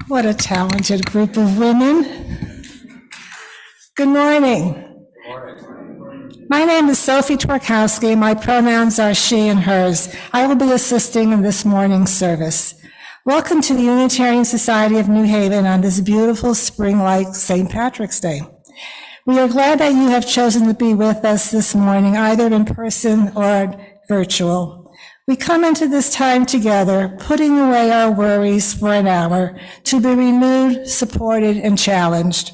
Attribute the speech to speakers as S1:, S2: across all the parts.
S1: What a talented group of women. Good morning. My name is Sophie Twarkowski. My pronouns are she and hers. I will be assisting in this morning's service. Welcome to the Unitarian Society of New Haven on this beautiful spring-like St. Patrick's Day. We are glad that you have chosen to be with us this morning, either in person or virtual. We come into this time together, putting away our worries for an hour to be renewed, supported, and challenged.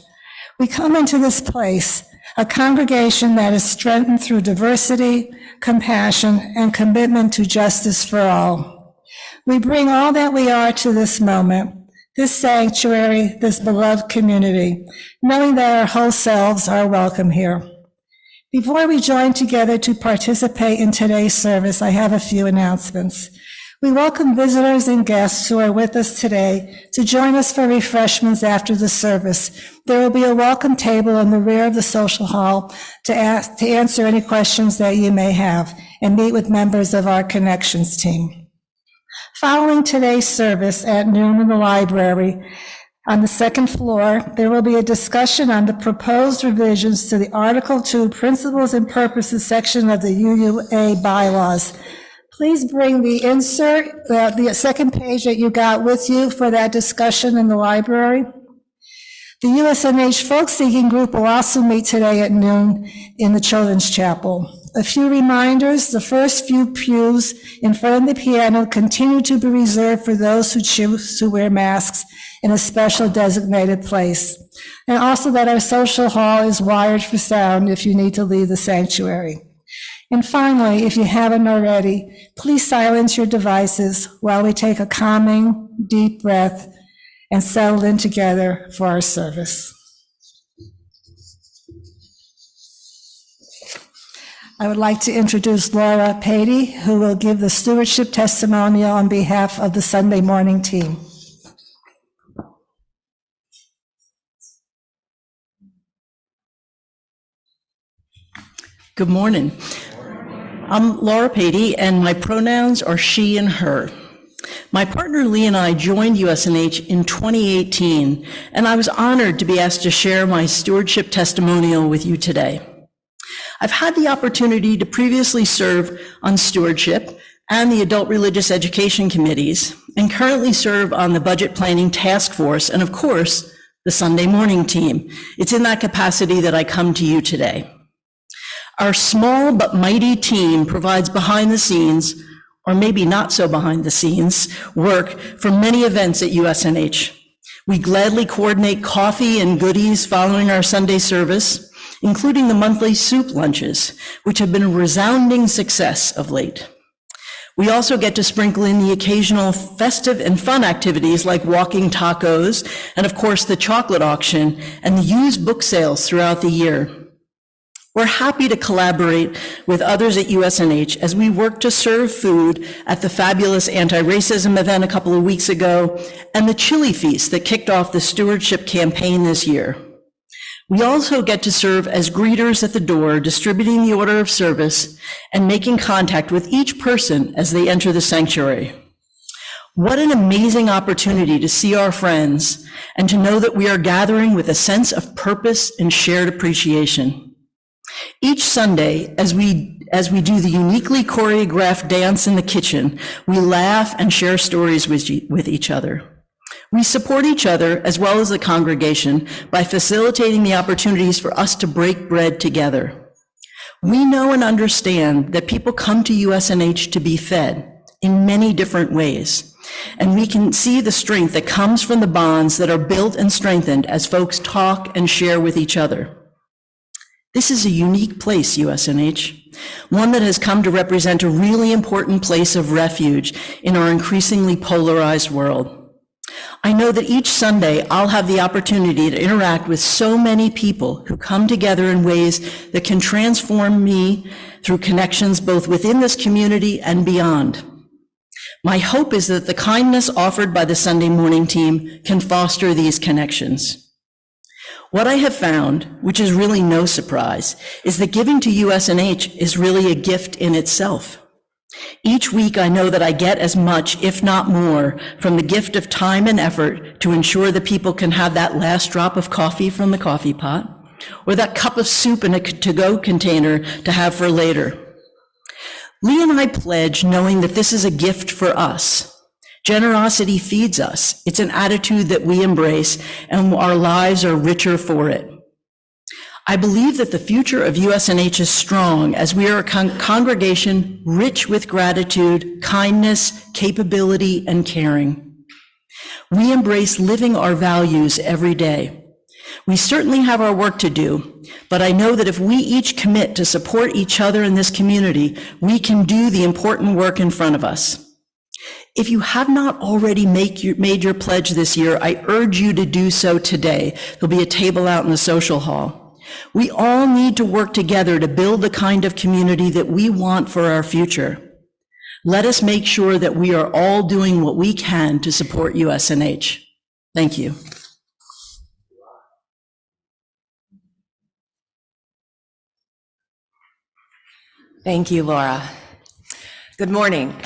S1: We come into this place, a congregation that is strengthened through diversity, compassion, and commitment to justice for all. We bring all that we are to this moment, this sanctuary, this beloved community, knowing that our whole selves are welcome here. Before we join together to participate in today's service, I have a few announcements. We welcome visitors and guests who are with us today to join us for refreshments after the service. There will be a welcome table in the rear of the social hall to answer any questions that you may have and meet with members of our Connections team. Following today's service at noon in the library, on the second floor, there will be a discussion on the proposed revisions to the Article 2 Principles and Purposes section of the UUA bylaws. Please bring the insert, the second page that you got with you for that discussion in the library. The USNH Folk Seeking Group will also meet today at noon in the Children's Chapel. A few reminders: the first few pews in front of the piano continue to be reserved for those who choose to wear masks in a special designated place. And also that our social hall is wired for sound if you need to leave the sanctuary. And finally, if you haven't already, please silence your devices while we take a calming, deep breath and settle in together for our service. I would like to introduce Laura Patey, who will give the stewardship testimonial on behalf of the Sunday morning team.
S2: Good morning. I'm Laura Patey, and my pronouns are she and her. My partner Lee and I joined USNH in 2018, and I was honored to be asked to share my stewardship testimonial with you today. I've had the opportunity to previously serve on stewardship and the adult religious education committees, and currently serve on the budget planning task force and, of course, the Sunday morning team. It's in that capacity that I come to you today. Our small but mighty team provides behind the scenes, or maybe not so behind the scenes, work for many events at USNH. We gladly coordinate coffee and goodies following our Sunday service, including the monthly soup lunches, which have been a resounding success of late. We also get to sprinkle in the occasional festive and fun activities like walking tacos, and of course the chocolate auction and the used book sales throughout the year. We're happy to collaborate with others at USNH as we work to serve food at the fabulous anti-racism event a couple of weeks ago and the chili feast that kicked off the stewardship campaign this year. We also get to serve as greeters at the door, distributing the order of service and making contact with each person as they enter the sanctuary. What an amazing opportunity to see our friends and to know that we are gathering with a sense of purpose and shared appreciation. Each Sunday, as we do the uniquely choreographed dance in the kitchen, we laugh and share stories with each other. We support each other as well as the congregation by facilitating the opportunities for us to break bread together. We know and understand that people come to USNH to be fed in many different ways, and we can see the strength that comes from the bonds that are built and strengthened as folks talk and share with each other. This is a unique place, USNH, one that has come to represent a really important place of refuge in our increasingly polarized world. I know that each Sunday I'll have the opportunity to interact with so many people who come together in ways that can transform me through connections both within this community and beyond. My hope is that the kindness offered by the Sunday morning team can foster these connections. What I have found, which is really no surprise, is that giving to USNH is really a gift in itself. Each week I know that I get as much, if not more, from the gift of time and effort to ensure that people can have that last drop of coffee from the coffee pot, or that cup of soup in a to-go container to have for later. Lee and I pledge knowing that this is a gift for us. Generosity feeds us. It's an attitude that we embrace, and our lives are richer for it. I believe that the future of USNH is strong as we are a congregation rich with gratitude, kindness, capability, and caring. We embrace living our values every day. We certainly have our work to do, but I know that if we each commit to support each other in this community, we can do the important work in front of us. If you have not already made your pledge this year, I urge you to do so today. There'll be a table out in the social hall. We all need to work together to build the kind of community that we want for our future. Let us make sure that we are all doing what we can to support USNH. Thank you.
S3: Thank you, Laura. Good morning.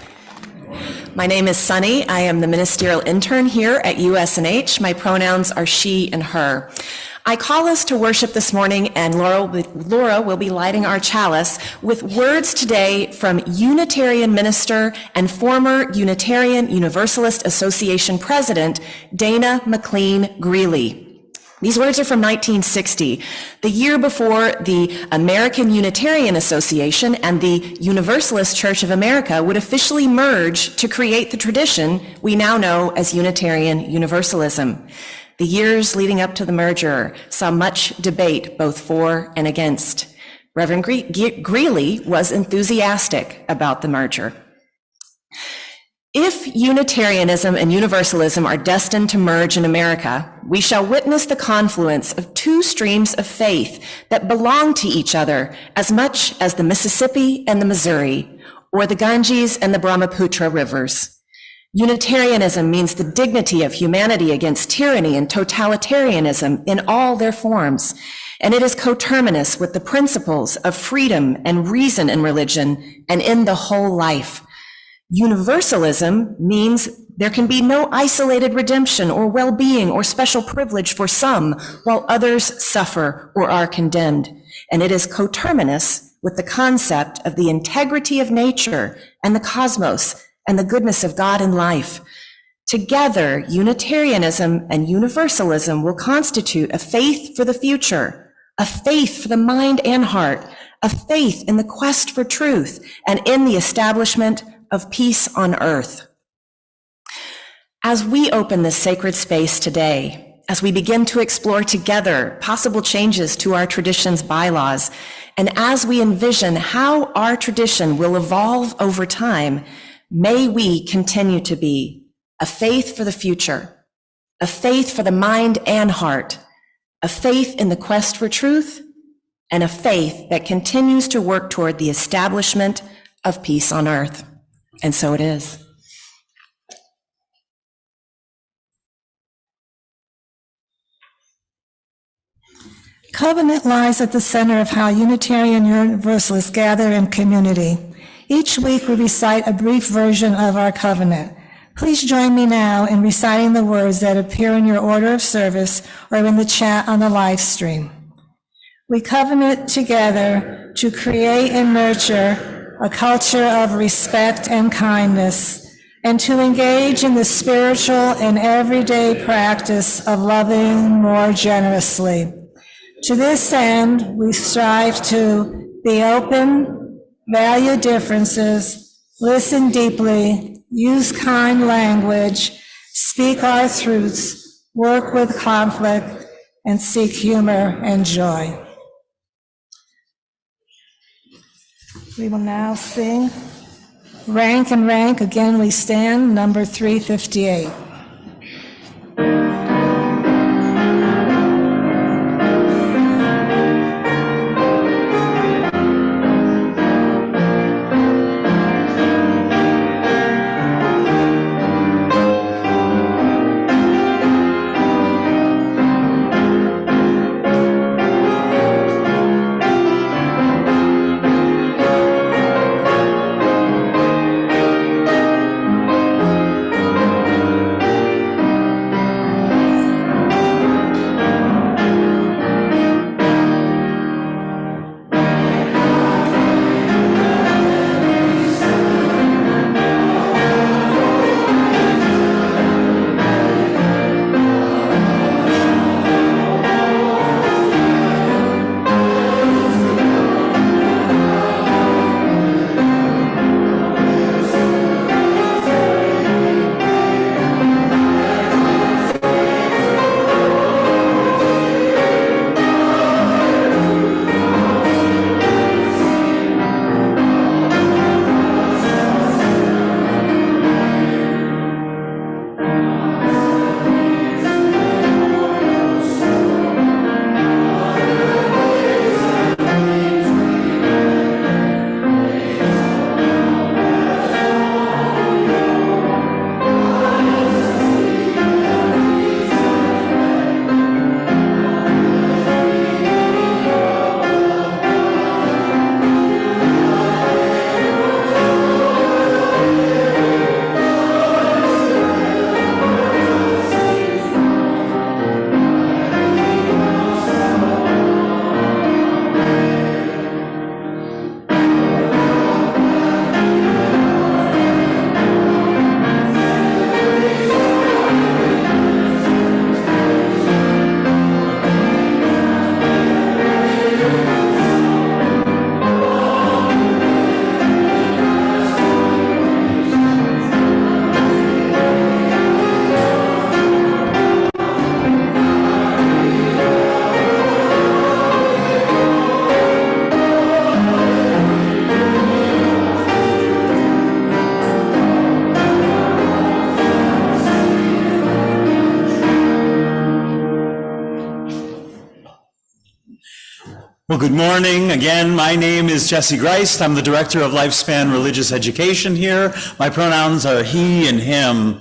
S3: My name is Sunny. I am the ministerial intern here at USNH. My pronouns are she and her. I call us to worship this morning, and Laura will be lighting our chalice with words today from Unitarian minister and former Unitarian Universalist Association president, Dana McLean Greeley. These words are from 1960, the year before the American Unitarian Association and the Universalist Church of America would officially merge to create the tradition we now know as Unitarian Universalism. The years leading up to the merger saw much debate both for and against. Reverend Greeley was enthusiastic about the merger. If Unitarianism and Universalism are destined to merge in America, we shall witness the confluence of two streams of faith that belong to each other as much as the Mississippi and the Missouri, or the Ganges and the Brahmaputra rivers. Unitarianism means the dignity of humanity against tyranny and totalitarianism in all their forms, and it is coterminous with the principles of freedom and reason in religion and in the whole life. Universalism means there can be no isolated redemption or well-being or special privilege for some while others suffer or are condemned. And it is coterminous with the concept of the integrity of nature and the cosmos and the goodness of God in life. Together, Unitarianism and Universalism will constitute a faith for the future, a faith for the mind and heart, a faith in the quest for truth and in the establishment of peace on earth. As we open this sacred space today, as we begin to explore together possible changes to our tradition's bylaws, and as we envision how our tradition will evolve over time, may we continue to be a faith for the future, a faith for the mind and heart, a faith in the quest for truth, and a faith that continues to work toward the establishment of peace on earth. And so it is.
S1: Covenant lies at the center of how Unitarian Universalists gather in community. Each week we recite a brief version of our covenant. Please join me now in reciting the words that appear in your order of service or in the chat on the live stream. We covenant together to create and nurture a culture of respect and kindness, and to engage in the spiritual and everyday practice of loving more generously. To this end, we strive to be open, value differences, listen deeply, use kind language, speak our truths, work with conflict, and seek humor and joy. We will now sing Rank and Rank. Again, we stand, number 358.
S4: Well, good morning. Again, my name is Jesse Greist. I'm the Director of Lifespan Religious Education here. My pronouns are he and him.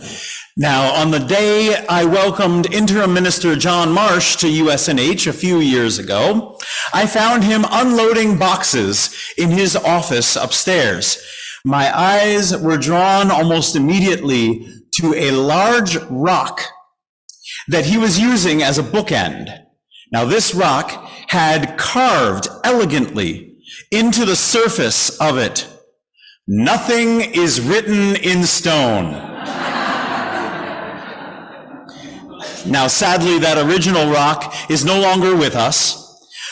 S4: Now, on the day I welcomed Interim Minister John Marsh to USNH a few years ago, I found him unloading boxes in his office upstairs. My eyes were drawn almost immediately to a large rock that he was using as a bookend. Now, this rock had carved elegantly into the surface of it, "Nothing is written in stone." Now, sadly, that original rock is no longer with us,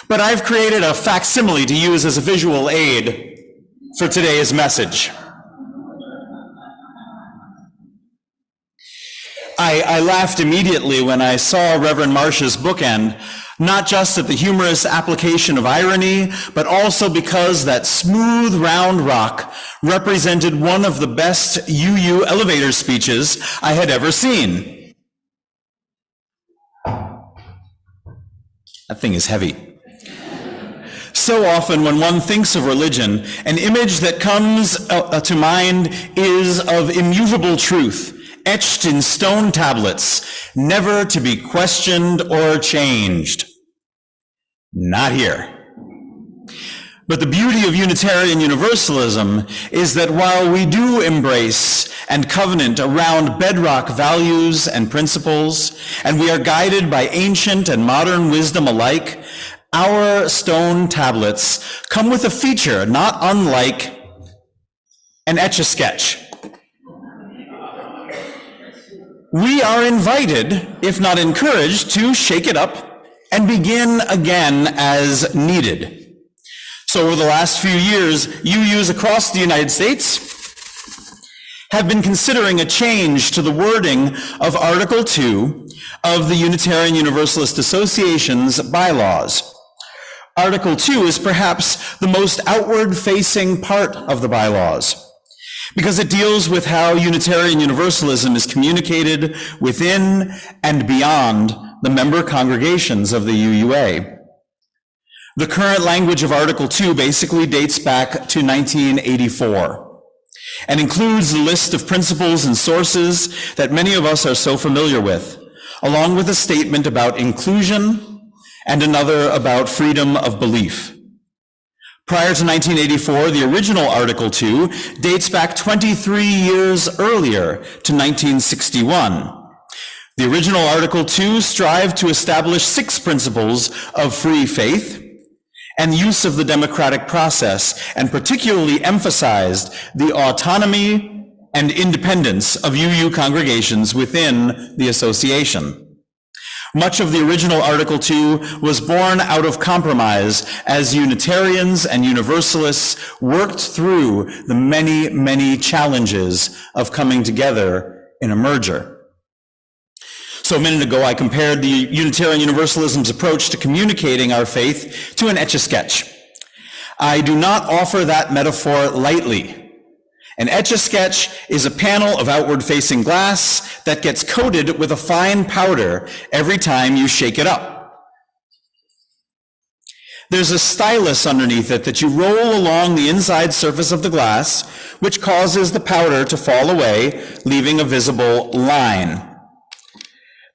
S4: but I've created a facsimile to use as a visual aid for today's message. I laughed immediately when I saw Reverend Marsh's bookend, not just at the humorous application of irony, but also because that smooth, round rock represented one of the best UU elevator speeches I had ever seen. That thing is heavy. So often when one thinks of religion, an image that comes to mind is of immutable truth, etched in stone tablets, never to be questioned or changed. Not here. But the beauty of Unitarian Universalism is that while we do embrace and covenant around bedrock values and principles, and we are guided by ancient and modern wisdom alike, our stone tablets come with a feature not unlike an Etch-a-Sketch. We are invited, if not encouraged, to shake it up and begin again as needed. So over the last few years, UUs across the United States have been considering a change to the wording of Article 2 of the Unitarian Universalist Association's bylaws. Article 2 is perhaps the most outward-facing part of the bylaws, because it deals with how Unitarian Universalism is communicated within and beyond the member congregations of the UUA. The current language of Article 2 basically dates back to 1984 and includes the list of principles and sources that many of us are so familiar with, along with a statement about inclusion and another about freedom of belief. Prior to 1984, the original Article 2 dates back 23 years earlier to 1961. The original Article 2 strived to establish 6 principles of free faith and use of the democratic process, and particularly emphasized the autonomy and independence of UU congregations within the association. Much of the original Article 2 was born out of compromise as Unitarians and Universalists worked through the many, many challenges of coming together in a merger. So a minute ago, I compared the Unitarian Universalism's approach to communicating our faith to an Etch-a-Sketch. I do not offer that metaphor lightly. An Etch-a-Sketch is a panel of outward-facing glass that gets coated with a fine powder every time you shake it up. There's a stylus underneath it that you roll along the inside surface of the glass, which causes the powder to fall away, leaving a visible line.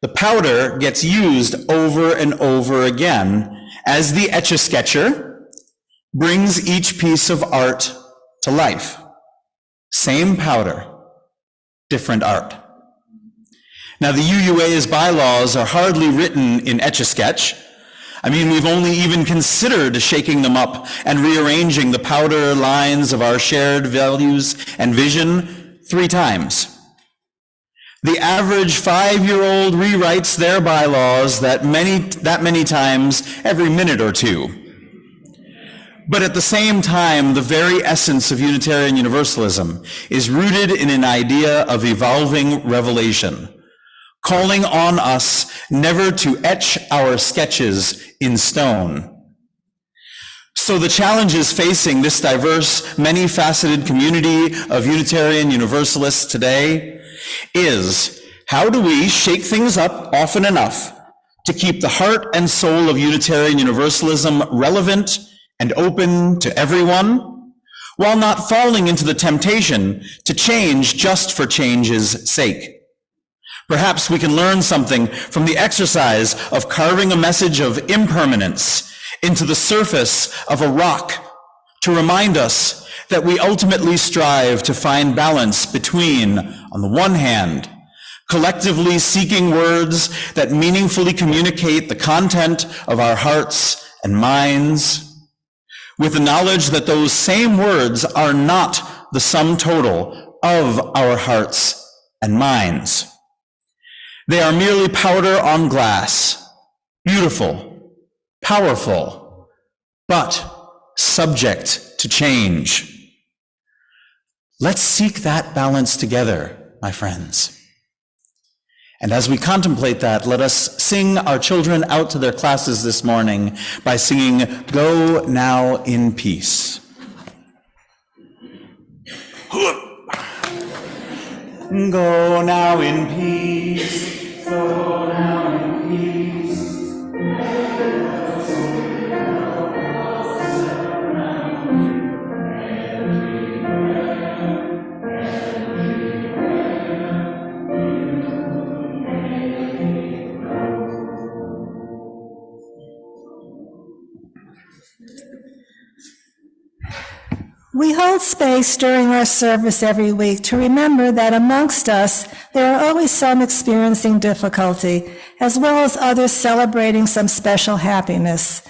S4: The powder gets used over and over again as the Etch-a-Sketcher brings each piece of art to life. Same powder, different art. Now, the UUA's bylaws are hardly written in Etch-a-Sketch. I mean, we've only even considered shaking them up and rearranging the powder lines of our shared values and vision 3 times. The average 5-year-old rewrites their bylaws that many times every minute or 2. But at the same time, the very essence of Unitarian Universalism is rooted in an idea of evolving revelation, calling on us never to etch our sketches in stone. So the challenges facing this diverse, many-faceted community of Unitarian Universalists today is, how do we shake things up often enough to keep the heart and soul of Unitarian Universalism relevant and open to everyone, while not falling into the temptation to change just for change's sake? Perhaps we can learn something from the exercise of carving a message of impermanence into the surface of a rock to remind us that we ultimately strive to find balance between, on the one hand, collectively seeking words that meaningfully communicate the content of our hearts and minds, with the knowledge that those same words are not the sum total of our hearts and minds. They are merely powder on glass, beautiful, powerful, but subject to change. Let's seek that balance together, my friends. And as we contemplate that, let us sing our children out to their classes this morning by singing, "Go Now in Peace." Go now in peace. Go now in peace.
S1: We hold space during our service every week to remember that amongst us, there are always some experiencing difficulty, as well as others celebrating some special happiness.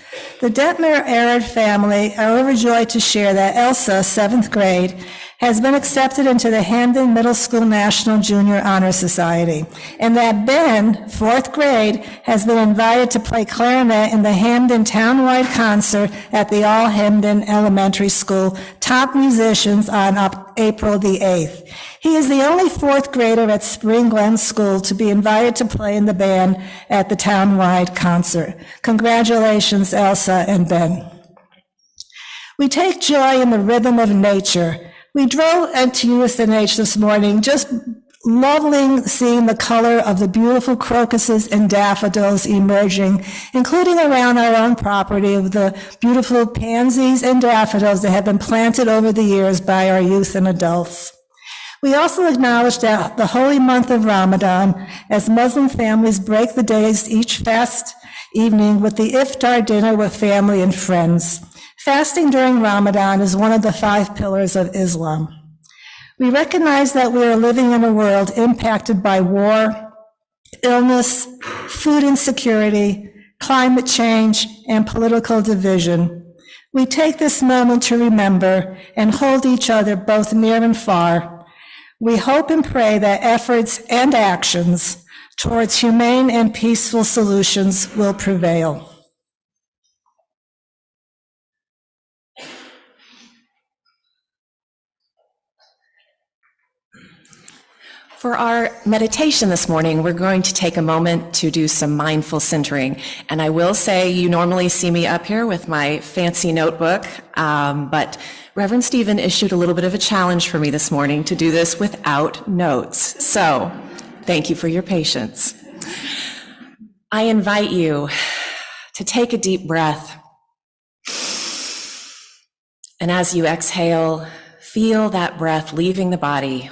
S1: The Detmer Arid family are overjoyed to share that Elsa, 7th grade, has been accepted into the Hamden Middle School National Junior Honor Society, and that Ben, 4th grade, has been invited to play clarinet in the Hamden Townwide Concert at the All Hamden Elementary School Top Musicians on April the 8th. He is the only 4th grader at Spring Glen School to be invited to play in the band at the Townwide Concert. Congratulations, Elsa and Ben. We take joy in the rhythm of nature. We drove into USNH this morning, just loving seeing the color of the beautiful crocuses and daffodils emerging, including around our own property of the beautiful pansies and daffodils that have been planted over the years by our youth and adults. We also acknowledge that the holy month of Ramadan, as Muslim families break the days each fast evening with the iftar dinner with family and friends. Fasting during Ramadan is one of the 5 pillars of Islam. We recognize that we are living in a world impacted by war, illness, food insecurity, climate change, and political division. We take this moment to remember and hold each other both near and far. We hope and pray that efforts and actions towards humane and peaceful solutions will prevail.
S3: For our meditation this morning, we're going to take a moment to do some mindful centering. And I will say, you normally see me up here with my fancy notebook, but Reverend Stephen issued a little bit of a challenge for me this morning to do this without notes. So, thank you for your patience. I invite you to take a deep breath. And as you exhale, feel that breath leaving the body.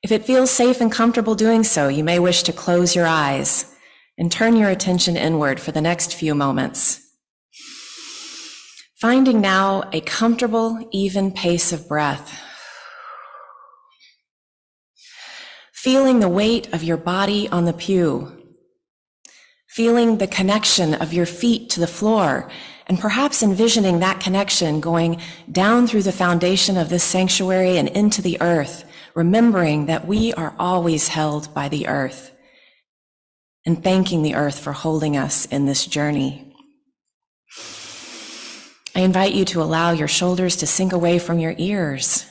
S3: If it feels safe and comfortable doing so, you may wish to close your eyes and turn your attention inward for the next few moments. Finding now a comfortable, even pace of breath. Feeling the weight of your body on the pew. Feeling the connection of your feet to the floor, and perhaps envisioning that connection going down through the foundation of this sanctuary and into the earth, remembering that we are always held by the earth, and thanking the earth for holding us in this journey. I invite you to allow your shoulders to sink away from your ears,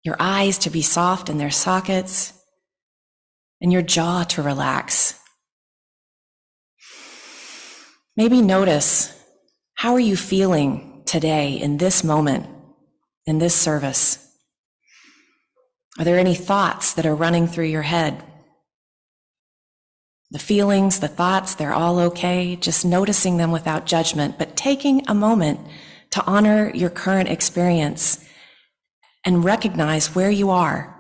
S3: your eyes to be soft in their sockets, and your jaw to relax. Maybe notice, how are you feeling today in this moment, in this service? Are there any thoughts that are running through your head? The feelings, the thoughts, they're all okay, just noticing them without judgment, but taking a moment to honor your current experience and recognize where you are.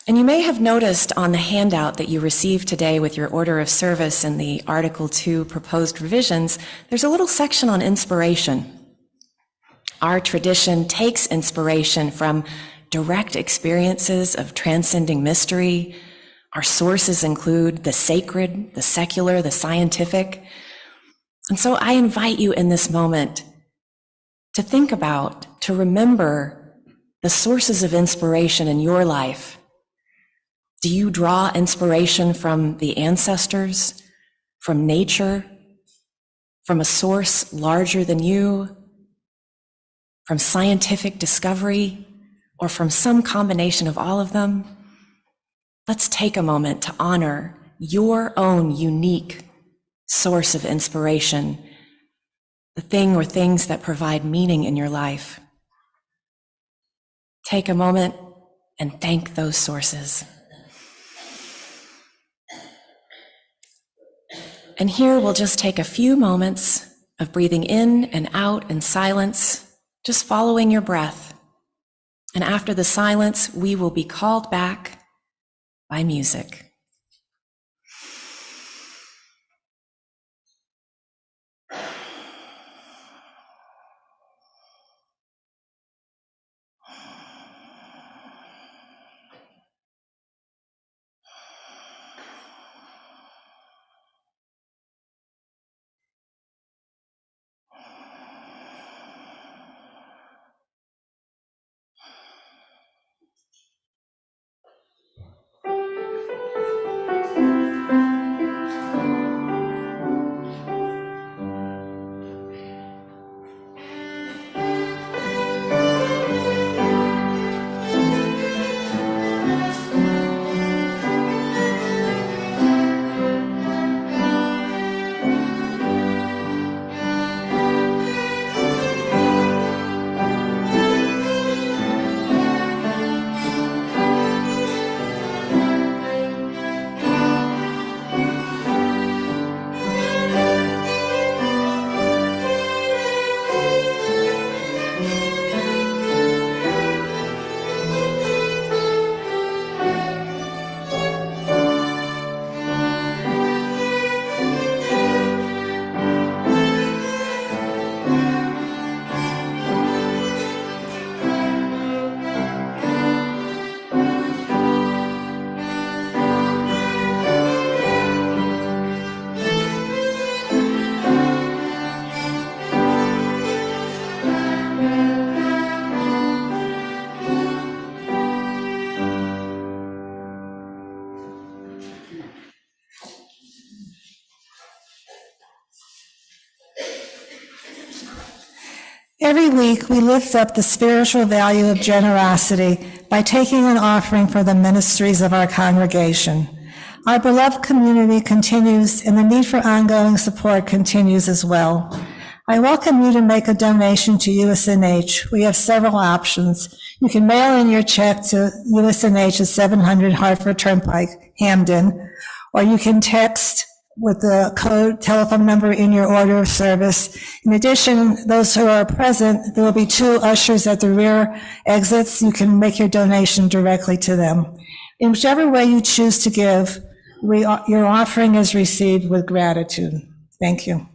S3: And you may have noticed on the handout that you received today with your order of service and the Article 2 proposed revisions, there's a little section on inspiration. Our tradition takes inspiration from direct experiences of transcending mystery. Our sources include the sacred, the secular, the scientific. And so I invite you in this moment to think about, to remember the sources of inspiration in your life. Do you draw inspiration from the ancestors, from nature, from a source larger than you, from scientific discovery, or from some combination of all of them? Let's take a moment to honor your own unique source of inspiration the thing or things that provide meaning in your life. Take a moment and thank those sources. And here we'll just take a few moments of breathing in and out in silence, just following your breath. And after the silence, we will be called back by music.
S1: Every week, we lift up the spiritual value of generosity by taking an offering for the ministries of our congregation. Our beloved community continues, and the need for ongoing support continues as well. I welcome you to make a donation to USNH. We have several options. You can mail in your check to USNH at 700 Hartford Turnpike, Hamden, or you can text with the code telephone number in your order of service. In addition, those who are present, there will be 2 ushers at the rear exits. You can make your donation directly to them. In whichever way you choose to give, your offering is received with gratitude. Thank you.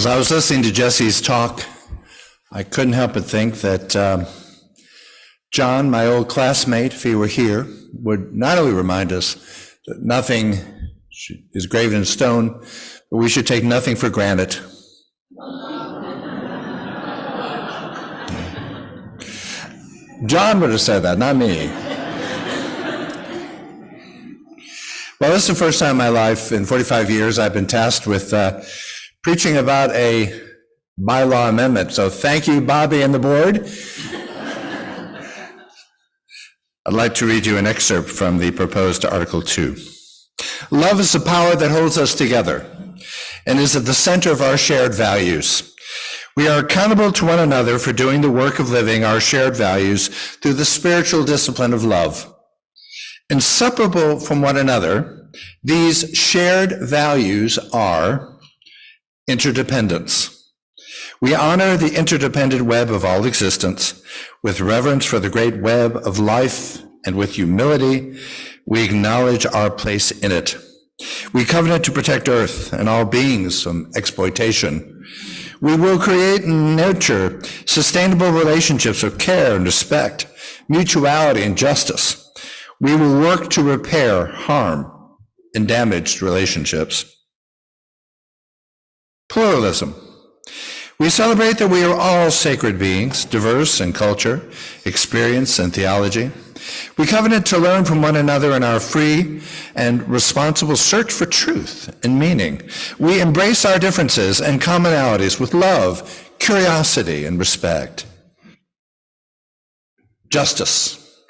S5: As I was listening to Jesse's talk, I couldn't help but think that John, my old classmate, if he were here, would not only remind us that nothing is graven in stone, but we should take nothing for granted. John would have said that, not me. Well, this is the first time in my life, in 45 years, I've been tasked with preaching about a bylaw amendment. So thank you, Bobby and the board. I'd like to read you an excerpt from the proposed Article 2. Love is the power that holds us together and is at the center of our shared values. We are accountable to one another for doing the work of living our shared values through the spiritual discipline of love. Inseparable from one another, these shared values are interdependence. We honor the interdependent web of all existence with reverence for the great web of life, and with humility, we acknowledge our place in it. We covenant to protect Earth and all beings from exploitation. We will create and nurture sustainable relationships of care and respect, mutuality and justice. We will work to repair harm and damaged relationships. Pluralism. We celebrate that we are all sacred beings, diverse in culture, experience, and theology. We covenant to learn from one another in our free and responsible search for truth and meaning. We embrace our differences and commonalities with love, curiosity, and respect. Justice.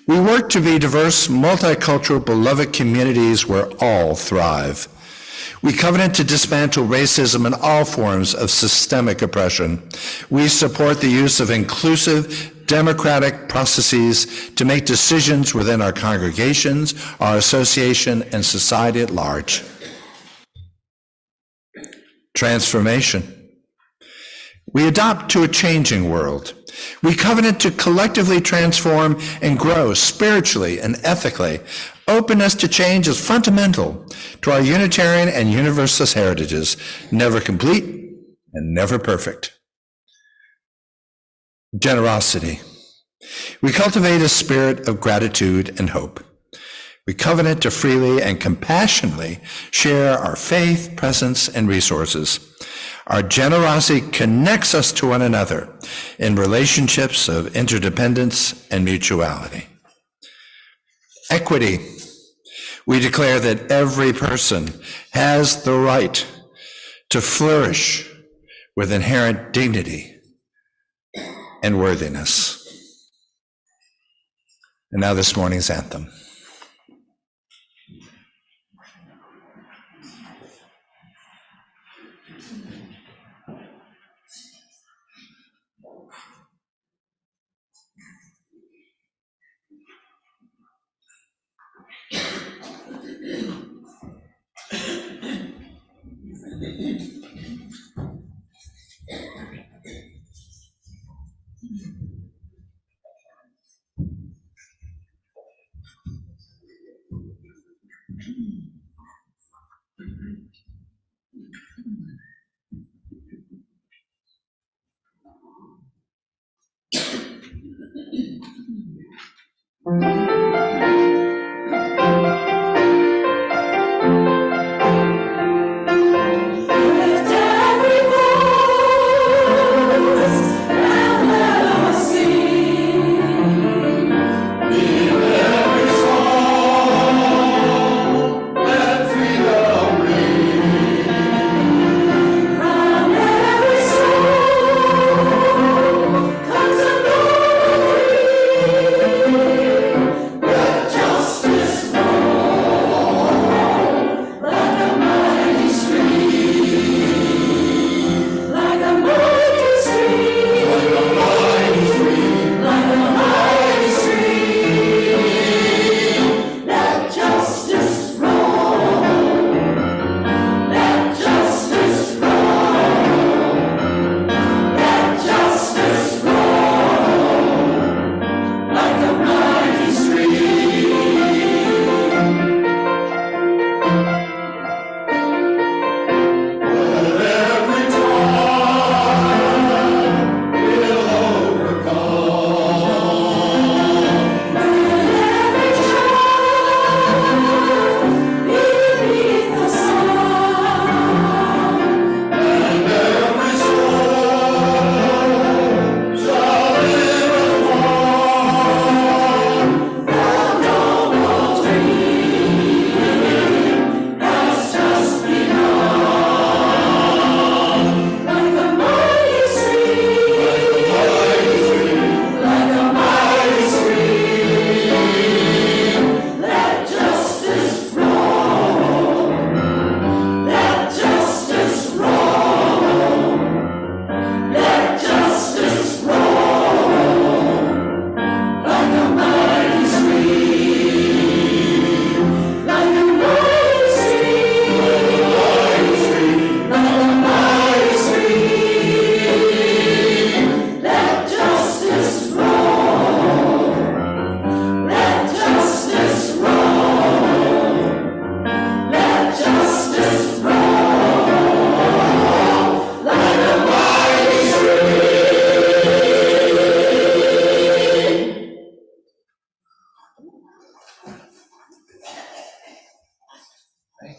S5: We work to be diverse, multicultural, beloved communities where all thrive. We covenant to dismantle racism and all forms of systemic oppression. We support the use of inclusive, democratic processes to make decisions within our congregations, our association, and society at large. Transformation. We adopt to a changing world. We covenant to collectively transform and grow spiritually and ethically. Openness to change is fundamental to our Unitarian and Universalist heritages, never complete and never perfect. Generosity. We cultivate a spirit of gratitude and hope. We covenant to freely and compassionately share our faith, presence, and resources. Our generosity connects us to one another in relationships of interdependence and mutuality. Equity. We declare that every person has the right to flourish with inherent dignity and worthiness. And now this morning's anthem.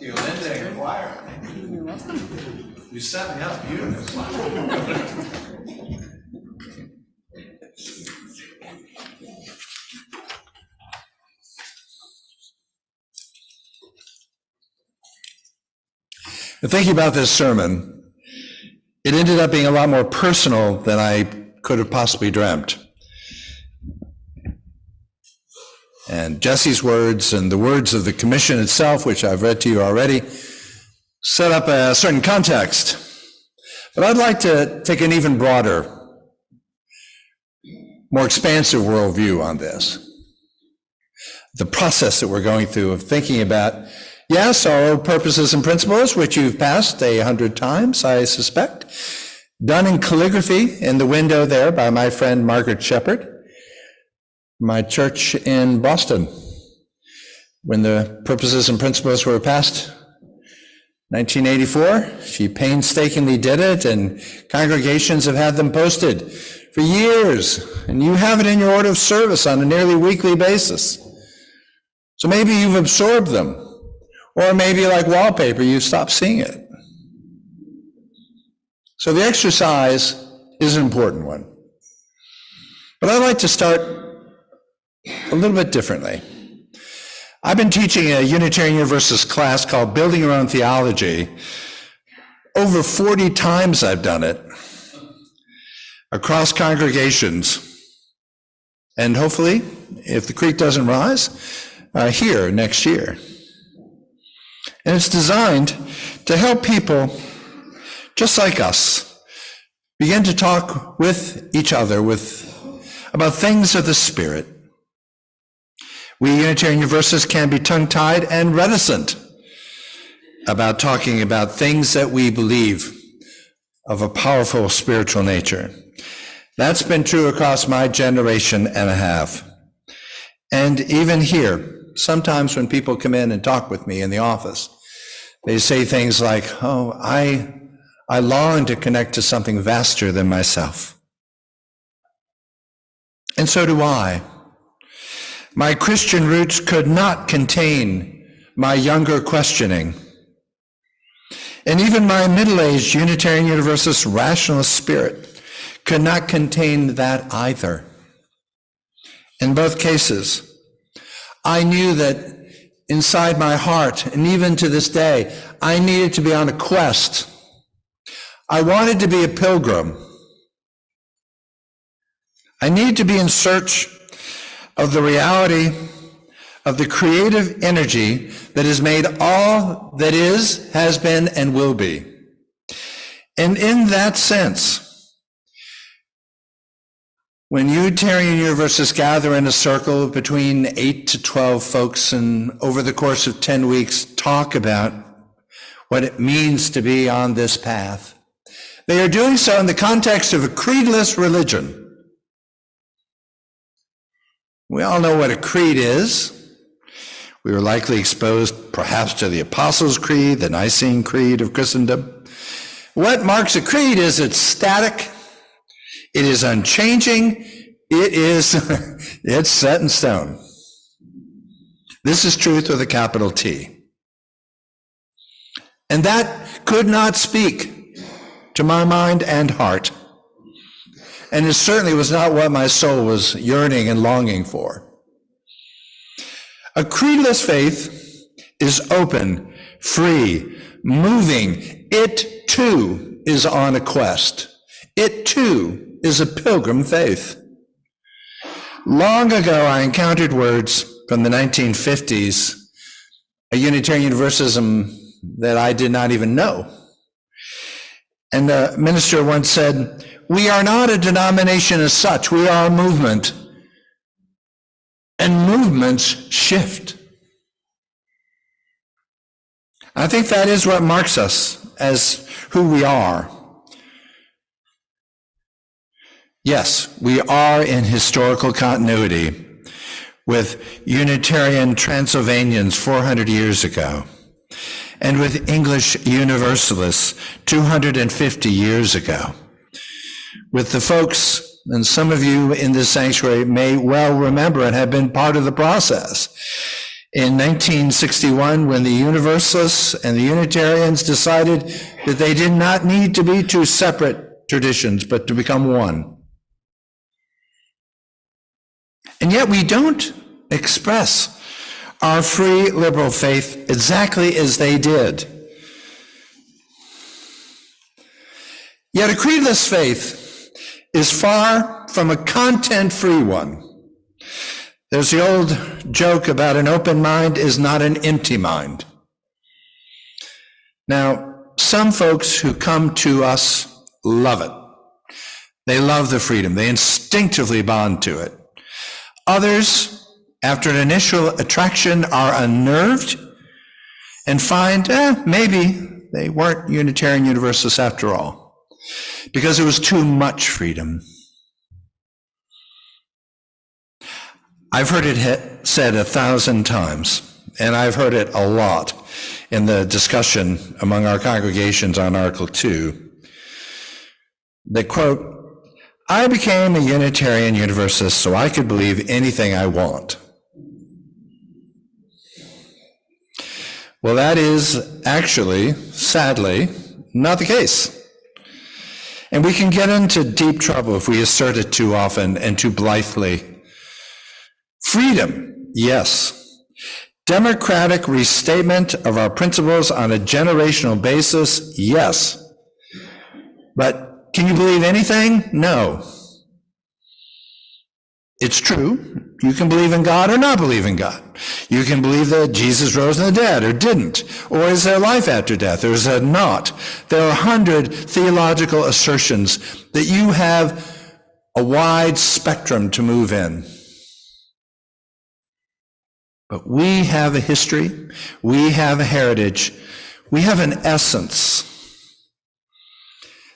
S5: you, Linda and choir. You set me up beautifully. Thinking about this sermon, it ended up being a lot more personal than I could have possibly dreamt. And Jesse's words and the words of the commission itself, which I've read to you already, set up a certain context. But I'd like to take an even broader, more expansive worldview on this. The process that we're going through of thinking about, yes, our old purposes and principles, which you've passed 100 times, I suspect, done in calligraphy in the window there by my friend Margaret Shepard, my church in Boston, when the purposes and principles were passed, 1984. She painstakingly did it, and congregations have had them posted for years, and you have it in your order of service on a nearly weekly basis. So maybe you've absorbed them, or maybe like wallpaper, you've stopped seeing it. So the exercise is an important one. But I'd like to start a little bit differently. I've been teaching a Unitarian Universalist class called Building Your Own Theology. Over 40 times I've done it across congregations. And hopefully, if the creek doesn't rise, here next year. And it's designed to help people just like us begin to talk with each other about things of the Spirit. We Unitarian Universalists can be tongue-tied and reticent about talking about things that we believe of a powerful spiritual nature. That's been true across my generation and a half. And even here, sometimes when people come in and talk with me in the office, they say things like, oh, I long to connect to something vaster than myself. And so do I. My Christian roots could not contain my younger questioning. And even my middle-aged Unitarian Universalist rationalist spirit could not contain that either. In both cases, I knew that inside my heart, and even to this day, I needed to be on a quest. I wanted to be a pilgrim. I needed to be in search of the reality of the creative energy that has made all that is, has been, and will be. And in that sense, when Unitarian Universalists gather in a circle between 8 to 12 folks and over the course of 10 weeks talk about what it means to be on this path, they are doing so in the context of a creedless religion. We all know what a creed is. We were likely exposed perhaps to the Apostles' Creed, the Nicene Creed of Christendom. What marks a creed is it's static, it is unchanging, it's set in stone. This is truth with a capital T. And that could not speak to my mind and heart. And it certainly was not what my soul was yearning and longing for. A creedless faith is open, free, moving. It too is on a quest. It too is a pilgrim faith. Long ago, I encountered words from the 1950s, a Unitarian Universalism that I did not even know. And the minister once said, "We are not a denomination as such, we are a movement. And movements shift." I think that is what marks us as who we are. Yes, we are in historical continuity with Unitarian Transylvanians 400 years ago, and with English Universalists 250 years ago. With the folks, and some of you in this sanctuary may well remember and have been part of the process, in 1961 when the Universalists and the Unitarians decided that they did not need to be two separate traditions, but to become one. And yet we don't express our free liberal faith exactly as they did. Yet a creedless faith is far from a content-free one. There's the old joke about an open mind is not an empty mind. Now, some folks who come to us love it. They love the freedom. They instinctively bond to it. Others, after an initial attraction, are unnerved and find, maybe they weren't Unitarian Universalists after all, because it was too much freedom. I've heard it said 1,000 times, and I've heard it a lot in the discussion among our congregations on Article 2, that, quote, I became a Unitarian Universalist so I could believe anything I want. Well, that is actually, sadly, not the case. And we can get into deep trouble if we assert it too often and too blithely. Freedom, yes. Democratic restatement of our principles on a generational basis, yes. But can you believe anything? No. It's true. You can believe in God or not believe in God. You can believe that Jesus rose from the dead or didn't. Or is there life after death or is there not? There are 100 theological assertions that you have a wide spectrum to move in. But we have a history, we have a heritage, we have an essence.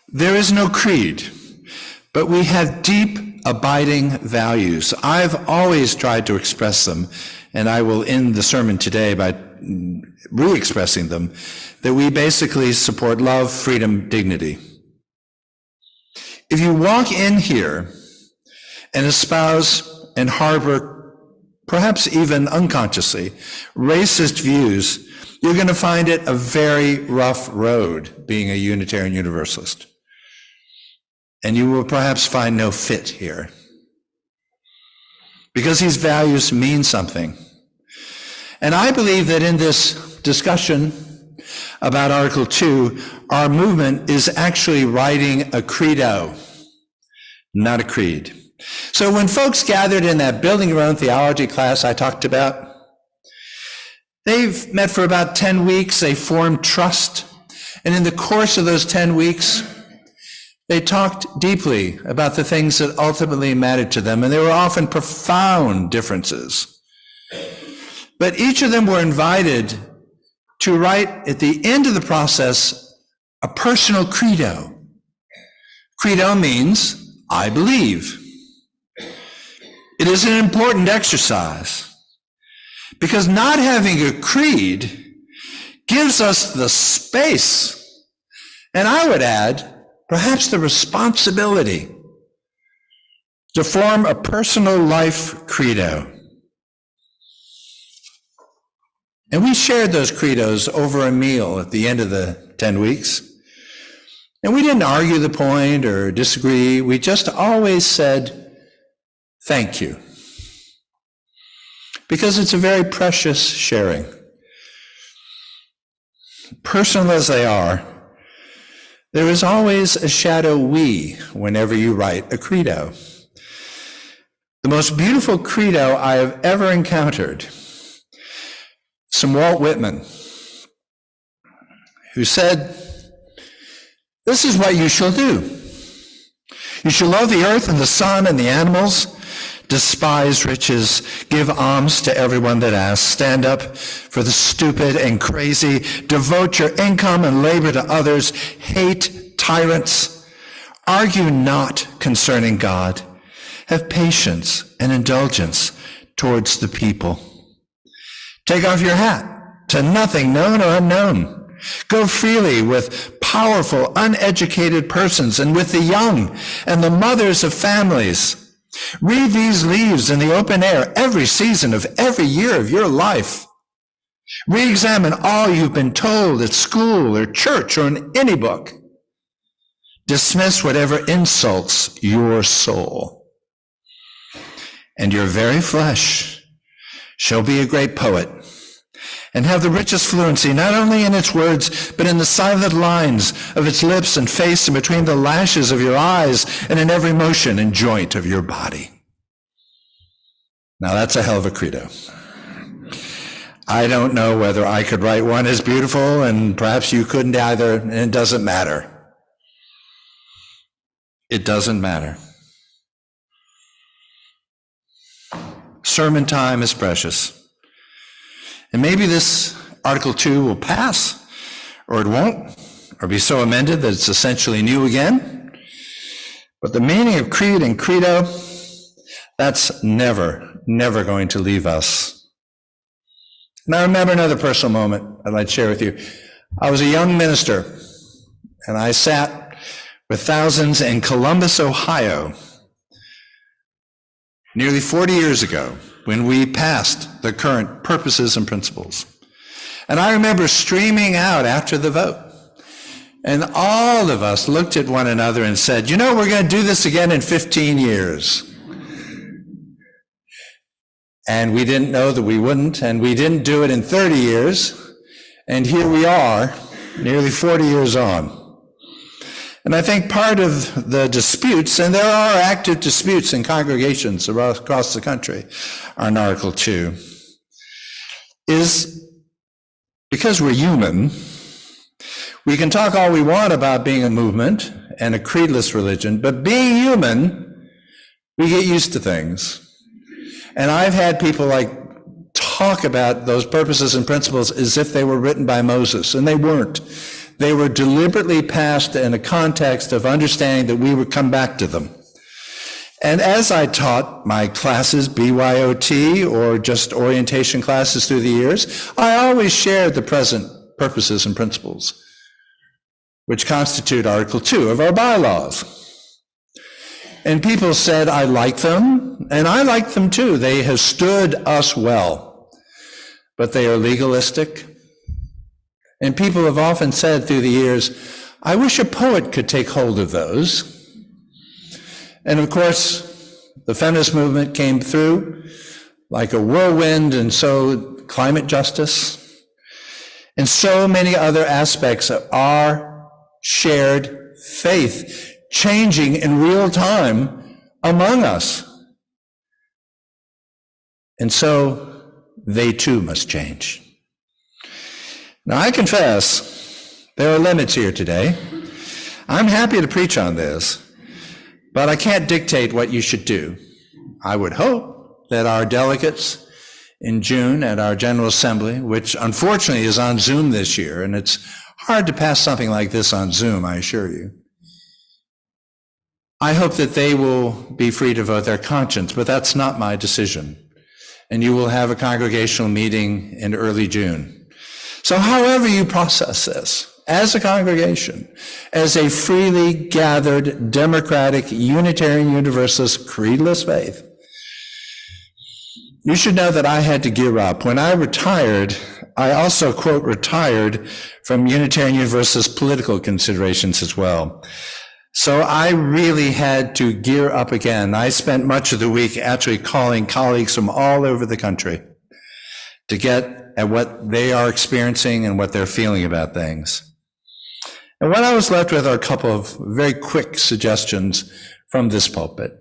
S5: There is no creed, but we have deep, abiding values. I've always tried to express them, and I will end the sermon today by re-expressing them, that we basically support love, freedom, dignity. If you walk in here and espouse and harbor, perhaps even unconsciously, racist views, you're going to find it a very rough road being a Unitarian Universalist. And you will perhaps find no fit here. Because these values mean something. And I believe that in this discussion about Article 2, our movement is actually writing a credo, not a creed. So when folks gathered in that building your own theology class I talked about, they've met for about 10 weeks, they formed trust, and in the course of those 10 weeks, they talked deeply about the things that ultimately mattered to them, and there were often profound differences. But each of them were invited to write at the end of the process a personal credo. Credo means, I believe. It is an important exercise because not having a creed gives us the space, and I would add, perhaps the responsibility to form a personal life credo. And we shared those credos over a meal at the end of the 10 weeks. And we didn't argue the point or disagree. We just always said, thank you. Because it's a very precious sharing. Personal as they are, there is always a shadow we whenever you write a credo. The most beautiful credo I have ever encountered, some Walt Whitman, who said, this is what you shall do. You shall love the earth and the sun and the animals, despise riches, give alms to everyone that asks, stand up for the stupid and crazy, devote your income and labor to others, hate tyrants, argue not concerning God, have patience and indulgence towards the people. Take off your hat to nothing known or unknown. Go freely with powerful, uneducated persons and with the young and the mothers of families. Read these leaves in the open air every season of every year of your life. Re-examine all you've been told at school or church or in any book. Dismiss whatever insults your soul. And your very flesh shall be a great poet and have the richest fluency, not only in its words, but in the silent lines of its lips and face and between the lashes of your eyes and in every motion and joint of your body. Now that's a hell of a credo. I don't know whether I could write one as beautiful, and perhaps you couldn't either, and it doesn't matter. It doesn't matter. Sermon time is precious. And maybe this Article 2 will pass, or it won't, or be so amended that it's essentially new again. But the meaning of creed and credo, that's never going to leave us. And I remember another personal moment I'd like to share with you. I was a young minister, and I sat with thousands in Columbus, Ohio, nearly 40 years ago, when we passed the current purposes and principles. And I remember streaming out after the vote. And all of us looked at one another and said, you know, we're going to do this again in 15 years. And we didn't know that we wouldn't, and we didn't do it in 30 years. And here we are, nearly 40 years on. And I think part of the disputes, and there are active disputes in congregations across the country on Article 2, is because we're human, we can talk all we want about being a movement and a creedless religion, but being human, we get used to things. And I've had people talk about those purposes and principles as if they were written by Moses, and they weren't. They were deliberately passed in a context of understanding that we would come back to them. And as I taught my classes, BYOT, or just orientation classes through the years, I always shared the present purposes and principles, which constitute Article 2 of our bylaws. And people said, I like them, and I like them too. They have stood us well, but they are legalistic. And people have often said through the years, I wish a poet could take hold of those. And of course, the feminist movement came through like a whirlwind, and so climate justice, and so many other aspects of our shared faith changing in real time among us. And so they too must change. Now, I confess there are limits here today. I'm happy to preach on this, but I can't dictate what you should do. I would hope that our delegates in June at our General Assembly, which unfortunately is on Zoom this year, and it's hard to pass something like this on Zoom, I assure you. I hope that they will be free to vote their conscience, but that's not my decision. And you will have a congregational meeting in early June. So however you process this, as a congregation, as a freely gathered, democratic, Unitarian Universalist, creedless faith, you should know that I had to gear up. When I retired, I also, quote, retired from Unitarian Universalist political considerations as well. So I really had to gear up again. I spent much of the week actually calling colleagues from all over the country to get at what they are experiencing and what they're feeling about things. And what I was left with are a couple of very quick suggestions from this pulpit.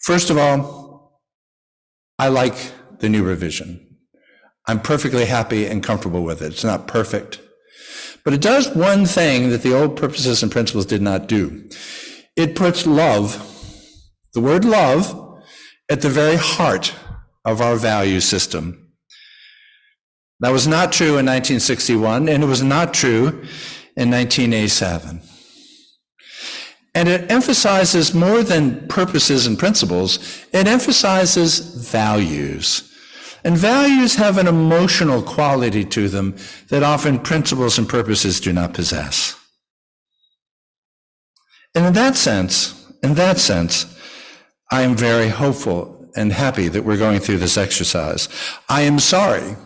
S5: First of all, I like the new revision. I'm perfectly happy and comfortable with it. It's not perfect, but it does one thing that the old purposes and principles did not do. It puts love, the word love, at the very heart of our value system. That was not true in 1961, and it was not true in 1987. And it emphasizes more than purposes and principles, it emphasizes values. And values have an emotional quality to them that often principles and purposes do not possess. And in that sense, I am very hopeful and happy that we're going through this exercise. I am sorry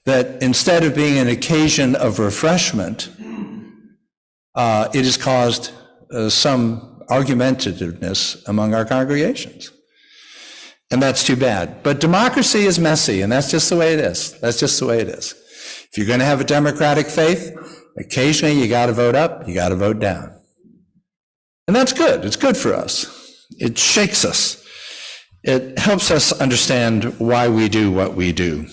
S5: that instead of being an occasion of refreshment, it has caused some argumentativeness among our congregations. And that's too bad. But democracy is messy, and that's just the way it is. That's just the way it is. If you're going to have a democratic faith, occasionally you got to vote up, you got to vote down. And that's good. It's good for us. It shakes us. It helps us understand why we do what we do.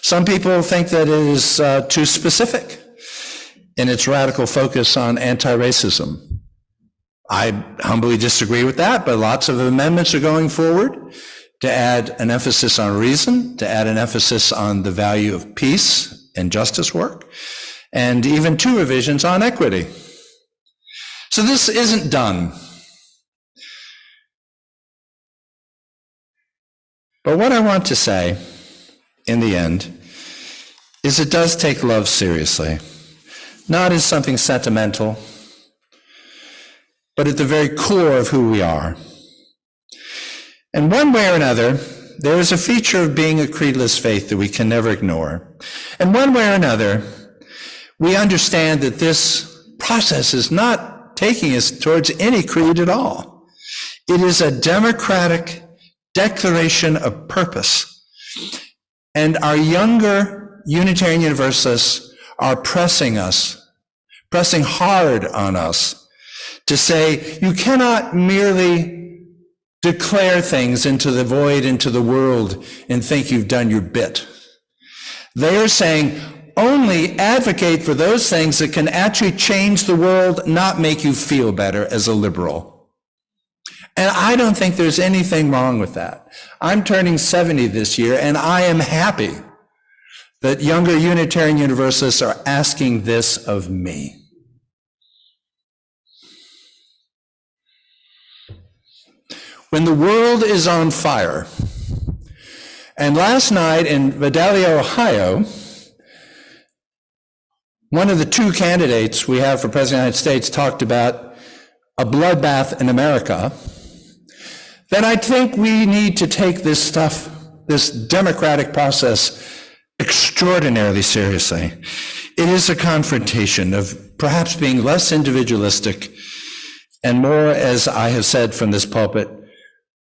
S5: Some people think that it is too specific in its radical focus on anti-racism. I humbly disagree with that, but lots of amendments are going forward to add an emphasis on reason, to add an emphasis on the value of peace and justice work, and even 2 revisions on equity. So this isn't done. But what I want to say, in the end, is it does take love seriously, not as something sentimental, but at the very core of who we are. And one way or another, there is a feature of being a creedless faith that we can never ignore. And one way or another, we understand that this process is not taking us towards any creed at all. It is a democratic declaration of purpose. And our younger Unitarian Universalists are pressing hard on us to say, you cannot merely declare things into the void, into the world, and think you've done your bit. They are saying, only advocate for those things that can actually change the world, not make you feel better as a liberal. And I don't think there's anything wrong with that. I'm turning 70 this year, and I am happy that younger Unitarian Universalists are asking this of me. When the world is on fire, and last night in Vidalia, Ohio, one of the 2 candidates we have for President of the United States talked about a bloodbath in America, then I think we need to take this stuff, this democratic process, extraordinarily seriously. It is a confrontation of perhaps being less individualistic and more, as I have said from this pulpit,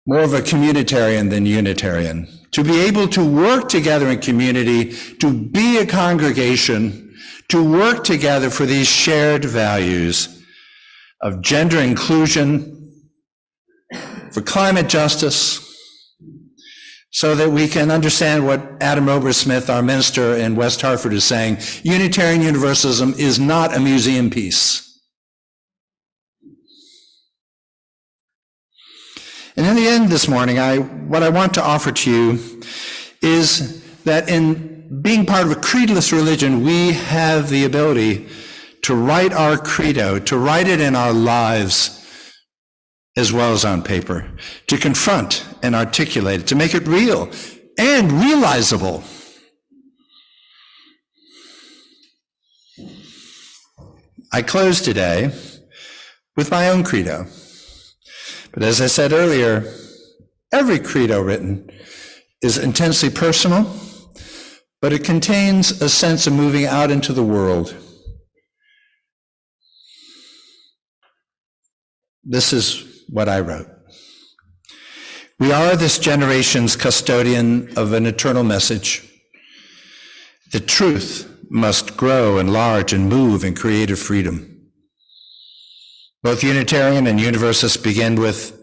S5: more of a communitarian than unitarian. To be able to work together in community, to be a congregation, to work together for these shared values of gender inclusion, for climate justice, so that we can understand what Adam Robersmith, our minister in West Hartford, is saying. Unitarian Universalism is not a museum piece. And in the end this morning, what I want to offer to you is that in being part of a creedless religion, we have the ability to write our credo, to write it in our lives as well as on paper, to confront and articulate it, to make it real and realizable. I close today with my own credo. But as I said earlier, every credo written is intensely personal, but it contains a sense of moving out into the world. This is what I wrote. We are this generation's custodian of an eternal message. The truth must grow, enlarge, and move in creative freedom. Both Unitarian and Universalists begin with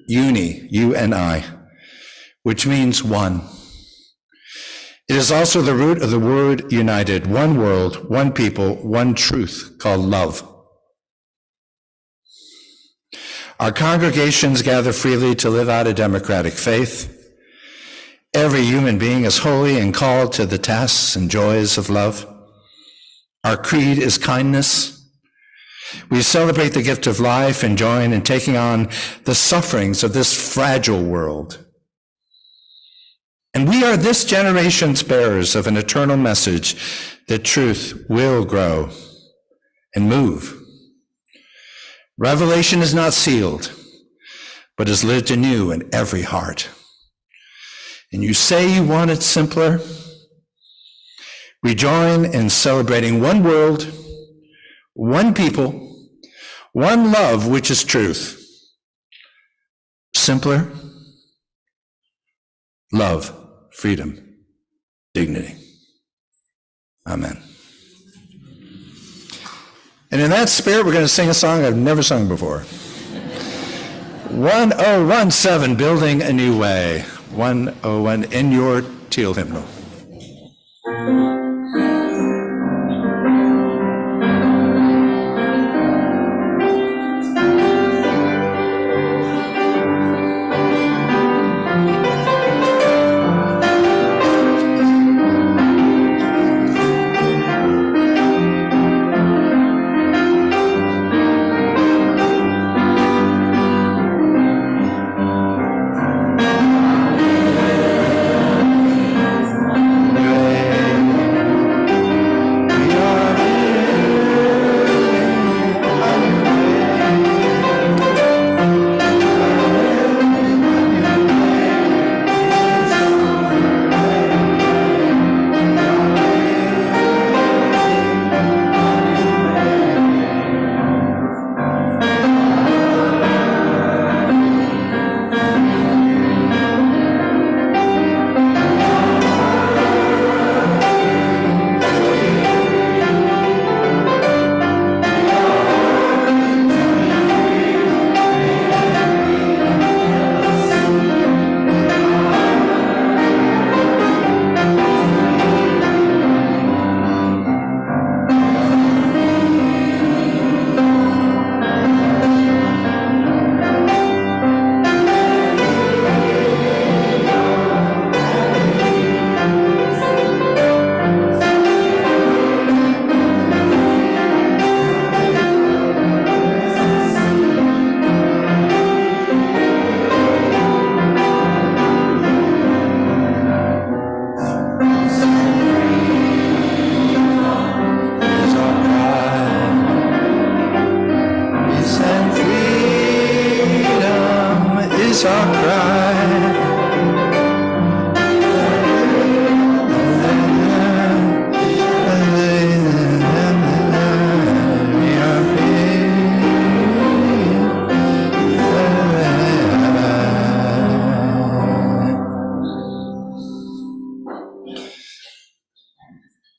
S5: uni, U-N-I, which means one. It is also the root of the word united, one world, one people, one truth, called love. Our congregations gather freely to live out a democratic faith. Every human being is holy and called to the tasks and joys of love. Our creed is kindness. We celebrate the gift of life and join in taking on the sufferings of this fragile world. And we are this generation's bearers of an eternal message that truth will grow and move. Revelation is not sealed, but is lived anew in every heart. And you say you want it simpler? We join in celebrating one world, one people, one love, which is truth. Simpler, love, freedom, dignity. Amen. And in that spirit, we're going to sing a song I've never sung before. 1017, Building a New Way. 101 in your teal hymnal.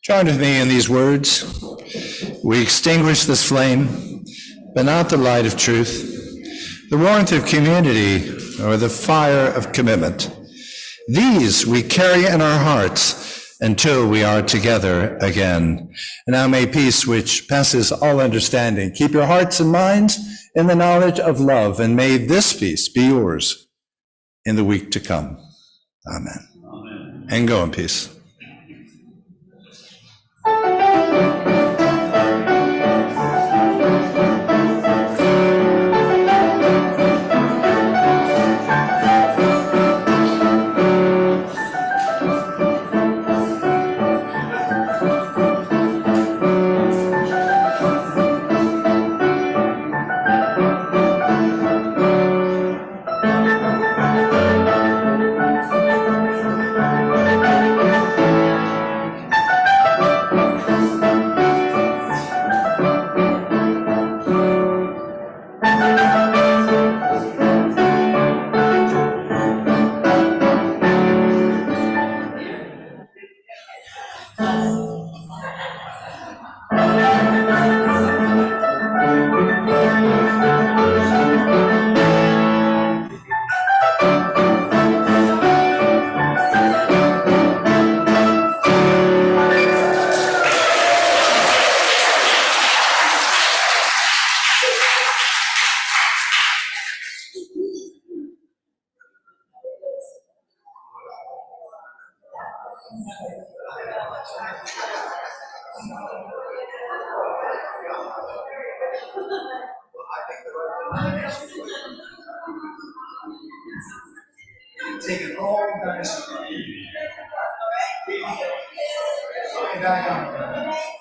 S5: Join with me in these words. We extinguish this flame, but not the light of truth, the warmth of community, or the fire of commitment. These we carry in our hearts until we are together again. And now may peace, which passes all understanding, keep your hearts and minds in the knowledge of love, and may this peace be yours in the week to come. Amen. Amen. And go in peace.
S6: Take it all nice. Back on.